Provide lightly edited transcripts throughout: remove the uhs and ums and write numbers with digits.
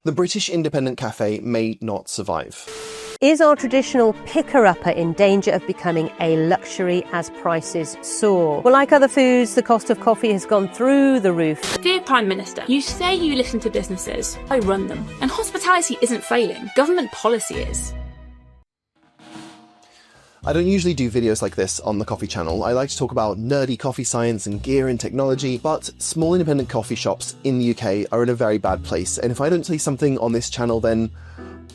The British independent cafe may not survive. Is our traditional picker-upper in danger of becoming a luxury as prices soar? Well, like other foods, the cost of coffee has gone through the roof. Dear Prime Minister, you say you listen to businesses. I run them. And hospitality isn't failing. Government policy is. I don't usually do videos like this on the coffee channel. I like to talk about nerdy coffee science and gear and technology, but small independent coffee shops in the UK are in a very bad place. And if I don't say something on this channel, then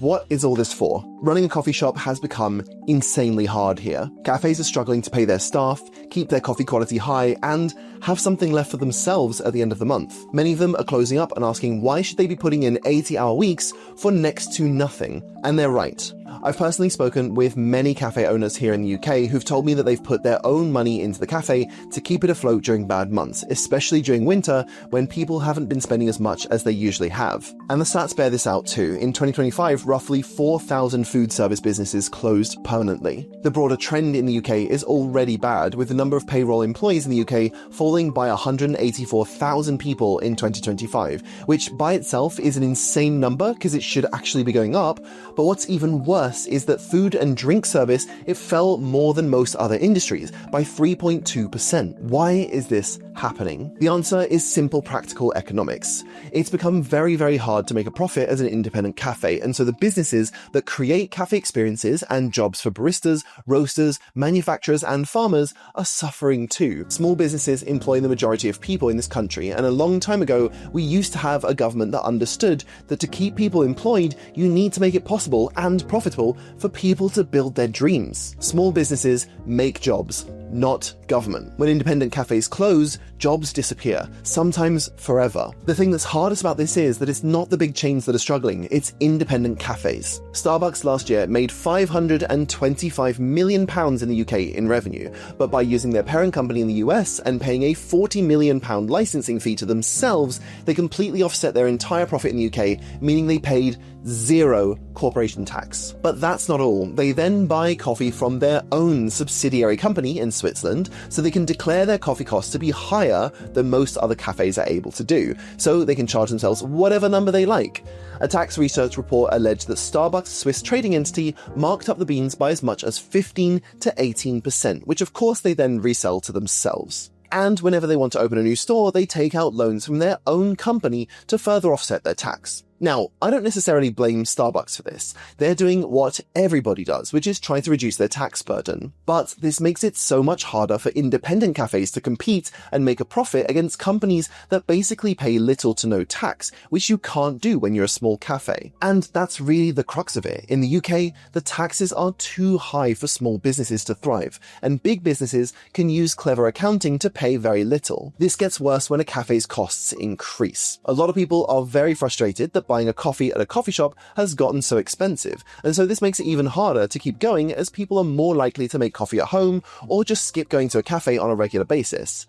what is all this for? Running a coffee shop has become insanely hard here. Cafes are struggling to pay their staff, keep their coffee quality high, and have something left for themselves at the end of the month. Many of them are closing up and asking why should they be putting in 80-hour weeks for next to nothing? And they're right. I've personally spoken with many cafe owners here in the UK who've told me that they've put their own money into the cafe to keep it afloat during bad months, especially during winter when people haven't been spending as much as they usually have. And the stats bear this out too. In 2025, roughly 4,000 food service businesses closed permanently. The broader trend in the UK is already bad, with the number of payroll employees in the UK falling by 184,000 people in 2025, which by itself is an insane number because it should actually be going up. But what's even worse is that food and drink service, it fell more than most other industries by 3.2%. Why is this happening? The answer is simple practical economics. It's become very, very hard to make a profit as an independent cafe, and so the businesses that create cafe experiences and jobs for baristas, roasters, manufacturers, and farmers are suffering too. Small businesses employ the majority of people in this country, and a long time ago, we used to have a government that understood that to keep people employed, you need to make it possible and profitable for people to build their dreams. Small businesses make jobs, not government. When independent cafes close, jobs disappear, sometimes forever. The thing that's hardest about this is that it's not the big chains that are struggling, it's independent cafes. Starbucks last year made £525 million in the UK in revenue, but by using their parent company in the US and paying a £40 million licensing fee to themselves, they completely offset their entire profit in the UK, meaning they paid zero corporation tax. But that's not all. They then buy coffee from their own subsidiary company in Switzerland, so they can declare their coffee costs to be higher than most other cafes are able to do, so they can charge themselves whatever number they like. A tax research report alleged that Starbucks' Swiss trading entity marked up the beans by as much as 15 to 18%, which of course they then resell to themselves. And whenever they want to open a new store, they take out loans from their own company to further offset their tax. Now, I don't necessarily blame Starbucks for this. They're doing what everybody does, which is try to reduce their tax burden. But this makes it so much harder for independent cafes to compete and make a profit against companies that basically pay little to no tax, which you can't do when you're a small cafe. And that's really the crux of it. In the UK, the taxes are too high for small businesses to thrive, and big businesses can use clever accounting to pay very little. This gets worse when a cafe's costs increase. A lot of people are very frustrated that buying a coffee at a coffee shop has gotten so expensive, and so this makes it even harder to keep going as people are more likely to make coffee at home or just skip going to a cafe on a regular basis.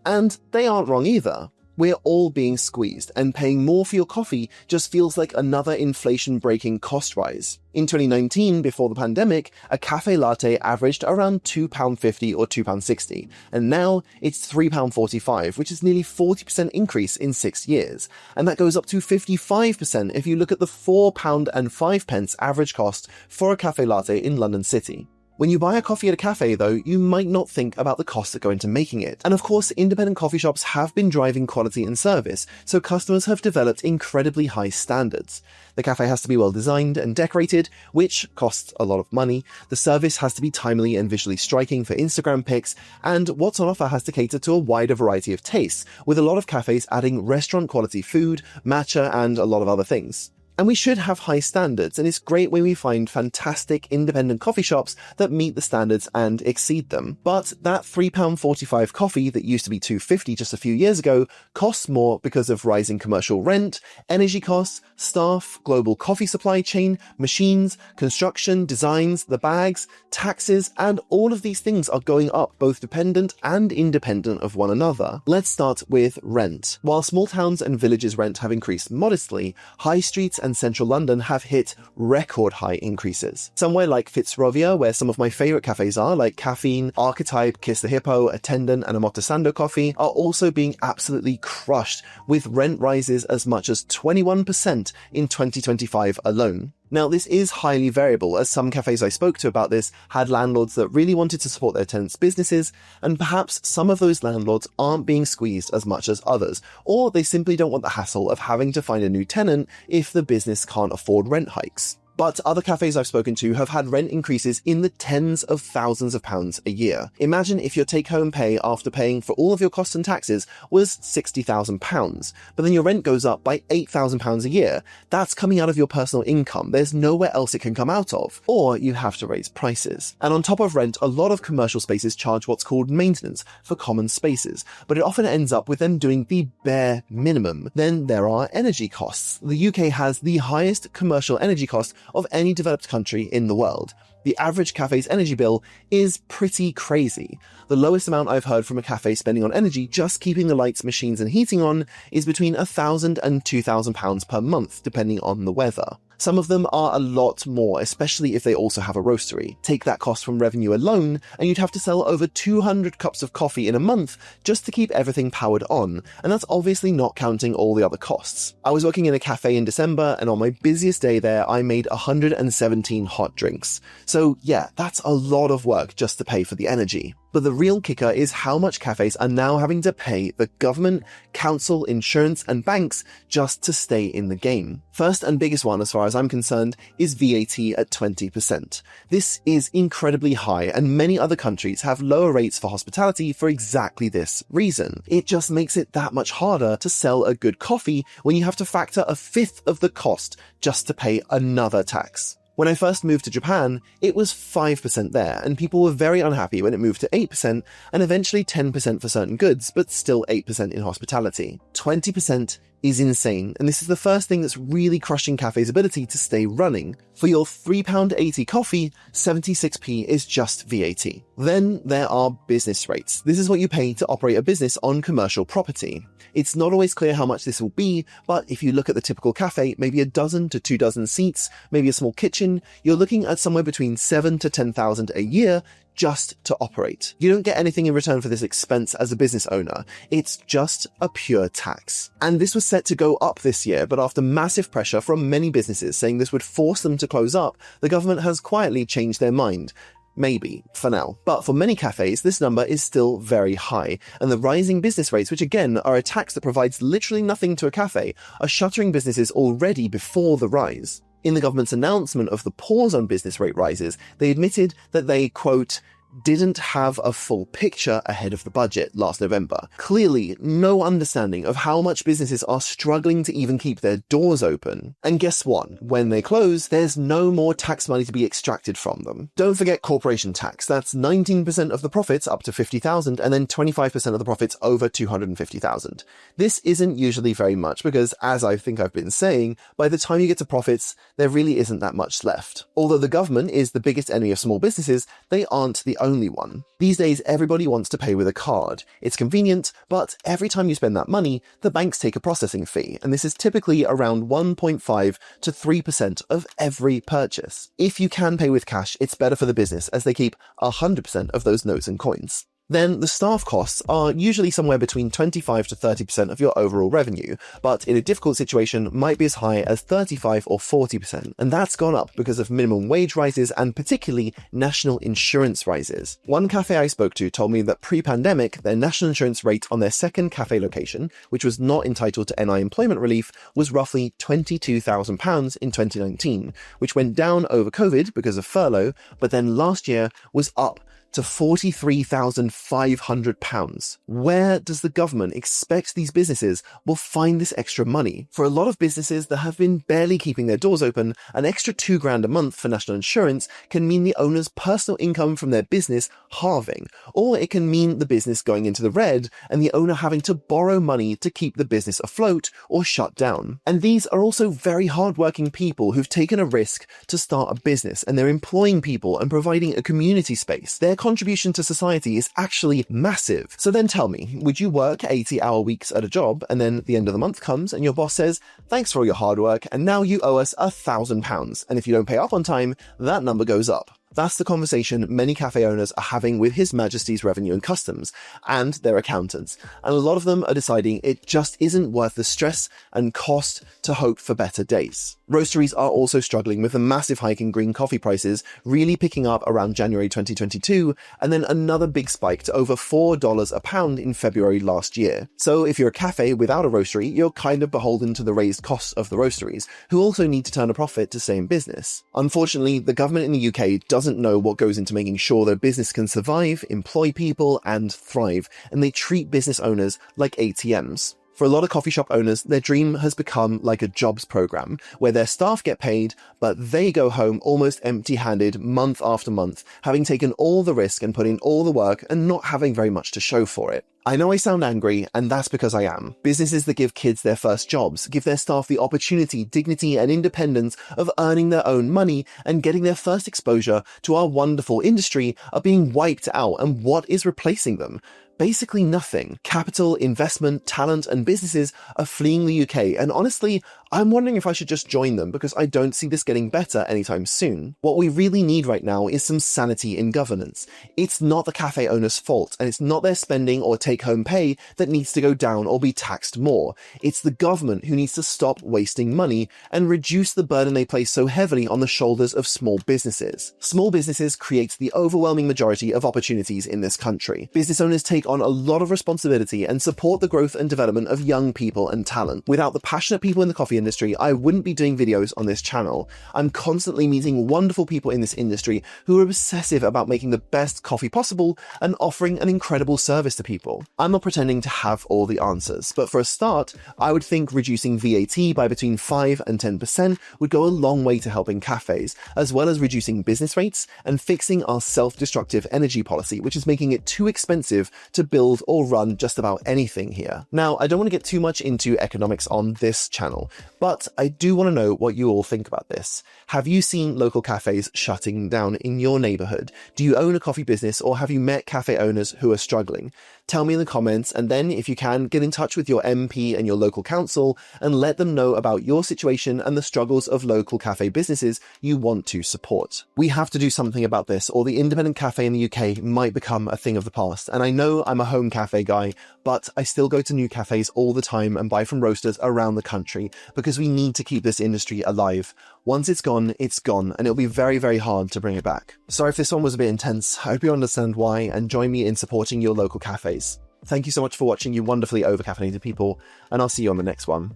And they aren't wrong either. We're all being squeezed, and paying more for your coffee just feels like another inflation-breaking cost rise. In 2019, before the pandemic, a cafe latte averaged around £2.50 or £2.60, and now it's £3.45, which is nearly 40% increase in 6 years. And that goes up to 55% if you look at the £4.05 average cost for a cafe latte in London City. When you buy a coffee at a cafe, though, you might not think about the costs that go into making it. And of course, independent coffee shops have been driving quality and service, so customers have developed incredibly high standards. The cafe has to be well designed and decorated, which costs a lot of money. The service has to be timely and visually striking for Instagram pics, and what's on offer has to cater to a wider variety of tastes, with a lot of cafes adding restaurant quality food, matcha, and a lot of other things. And we should have high standards, and it's great when we find fantastic independent coffee shops that meet the standards and exceed them. But that £3.45 coffee that used to be £2.50 just a few years ago costs more because of rising commercial rent, energy costs, staff, global coffee supply chain, machines, construction, designs, the bags, taxes, and all of these things are going up both dependent and independent of one another. Let's start with rent. While small towns and villages rent have increased modestly, high streets and and central London have hit record high increases. Somewhere like Fitzrovia, where some of my favourite cafes are, like Caffeine, Archetype, Kiss the Hippo, Attendant, and Omotesando Coffee, are also being absolutely crushed, with rent rises as much as 21% in 2025 alone. Now, this is highly variable, as some cafes I spoke to about this had landlords that really wanted to support their tenants' businesses, and perhaps some of those landlords aren't being squeezed as much as others, or they simply don't want the hassle of having to find a new tenant if the business can't afford rent hikes. But other cafes I've spoken to have had rent increases in the tens of thousands of pounds a year. Imagine if your take-home pay after paying for all of your costs and taxes was £60,000, but then your rent goes up by £8,000 a year. That's coming out of your personal income. There's nowhere else it can come out of. Or you have to raise prices. And on top of rent, a lot of commercial spaces charge what's called maintenance for common spaces, but it often ends up with them doing the bare minimum. Then there are energy costs. The UK has the highest commercial energy cost of any developed country in the world. The average cafe's energy bill is pretty crazy. The lowest amount I've heard from a cafe spending on energy just keeping the lights, machines and heating on is between £1,000 and £2,000 per month, depending on the weather. Some of them are a lot more, especially if they also have a roastery. Take that cost from revenue alone, and you'd have to sell over 200 cups of coffee in a month just to keep everything powered on, and that's obviously not counting all the other costs. I was working in a cafe in December, and on my busiest day there, I made 117 hot drinks. So yeah, that's a lot of work just to pay for the energy. But the real kicker is how much cafes are now having to pay the government, council, insurance, and banks just to stay in the game. First and biggest one, as far as I'm concerned, is VAT at 20%. This is incredibly high, and many other countries have lower rates for hospitality for exactly this reason. It just makes it that much harder to sell a good coffee when you have to factor a fifth of the cost just to pay another tax. When I first moved to Japan, it was 5% there, and people were very unhappy when it moved to 8% and eventually 10% for certain goods, but still 8% in hospitality. 20% is insane, and this is the first thing that's really crushing cafes' ability to stay running. For your £3.80 coffee, 76p is just VAT. Then there are business rates. This is what you pay to operate a business on commercial property. It's not always clear how much this will be, but if you look at the typical cafe, maybe a dozen to 2 dozen seats, maybe a small kitchen, you're looking at somewhere between 7 to 10,000 a year just to operate. You don't get anything in return for this expense as a business owner. It's just a pure tax. And this was set to go up this year, but after massive pressure from many businesses saying this would force them to close up, the government has quietly changed their mind. Maybe, for now. But for many cafes, this number is still very high, and the rising business rates, which again are a tax that provides literally nothing to a cafe, are shuttering businesses already before the rise. In the government's announcement of the pause on business rate rises, they admitted that they, quote, didn't have a full picture ahead of the budget last November. Clearly, no understanding of how much businesses are struggling to even keep their doors open. And guess what? When they close, there's no more tax money to be extracted from them. Don't forget corporation tax. That's 19% of the profits up to 50,000 and then 25% of the profits over 250,000. This isn't usually very much because, as I think I've been saying, by the time you get to profits, there really isn't that much left. Although the government is the biggest enemy of small businesses, they aren't the only one. These days, everybody wants to pay with a card. It's convenient, but every time you spend that money, the banks take a processing fee, and this is typically around 1.5 to 3% of every purchase. If you can pay with cash, it's better for the business as they keep 100% of those notes and coins. Then the staff costs are usually somewhere between 25 to 30% of your overall revenue, but in a difficult situation might be as high as 35 or 40%, and that's gone up because of minimum wage rises and particularly national insurance rises. One cafe I spoke to told me that pre-pandemic, their national insurance rate on their second cafe location, which was not entitled to NI employment relief, was roughly £22,000 in 2019, which went down over COVID because of furlough, but then last year was up to £43,500. Where does the government expect these businesses will find this extra money? For a lot of businesses that have been barely keeping their doors open, an extra £2,000 a month for national insurance can mean the owner's personal income from their business halving, or it can mean the business going into the red and the owner having to borrow money to keep the business afloat or shut down. And these are also very hardworking people who've taken a risk to start a business, and they're employing people and providing a community space. They're contribution to society is actually massive. So then tell me, would you work 80-hour weeks at a job and then the end of the month comes and your boss says, thanks for all your hard work and now you owe us £1,000. And if you don't pay up on time, that number goes up. That's the conversation many cafe owners are having with His Majesty's Revenue and Customs and their accountants, and a lot of them are deciding it just isn't worth the stress and cost to hope for better days. Roasteries are also struggling with a massive hike in green coffee prices, really picking up around January 2022, and then another big spike to over $4 a pound in February last year. So if you're a cafe without a roastery, you're kind of beholden to the raised costs of the roasteries, who also need to turn a profit to stay in business. Unfortunately, the government in the UK doesn't know what goes into making sure their business can survive, employ people, and thrive, and they treat business owners like ATMs. For a lot of coffee shop owners, their dream has become like a jobs program, where their staff get paid, but they go home almost empty-handed month after month, having taken all the risk and put in all the work and not having very much to show for it. I know I sound angry, and that's because I am. Businesses that give kids their first jobs, give their staff the opportunity, dignity, and independence of earning their own money and getting their first exposure to our wonderful industry are being wiped out, and what is replacing them? Basically nothing. Capital, investment, talent, and businesses are fleeing the UK, and honestly, I'm wondering if I should just join them because I don't see this getting better anytime soon. What we really need right now is some sanity in governance. It's not the cafe owner's fault, and it's not their spending or take-home pay that needs to go down or be taxed more. It's the government who needs to stop wasting money and reduce the burden they place so heavily on the shoulders of small businesses. Small businesses create the overwhelming majority of opportunities in this country. Business owners take on a lot of responsibility and support the growth and development of young people and talent. Without the passionate people in the coffee industry, I wouldn't be doing videos on this channel. I'm constantly meeting wonderful people in this industry who are obsessive about making the best coffee possible and offering an incredible service to people. I'm not pretending to have all the answers, but for a start, I would think reducing VAT by between 5 and 10% would go a long way to helping cafes, as well as reducing business rates and fixing our self-destructive energy policy, which is making it too expensive to build or run just about anything here. Now, I don't want to get too much into economics on this channel, but I do want to know what you all think about this. Have you seen local cafes shutting down in your neighborhood? Do you own a coffee business, or have you met cafe owners who are struggling? Tell me in the comments, and then if you can, get in touch with your MP and your local council and let them know about your situation and the struggles of local cafe businesses you want to support. We have to do something about this, or the independent cafe in the UK might become a thing of the past. And I know I'm a home cafe guy, but I still go to new cafes all the time and buy from roasters around the country because we need to keep this industry alive. Once it's gone, and it'll be very, very hard to bring it back. Sorry if this one was a bit intense. I hope you understand why and join me in supporting your local cafes. Thank you so much for watching, you wonderfully over-caffeinated people, and I'll see you on the next one.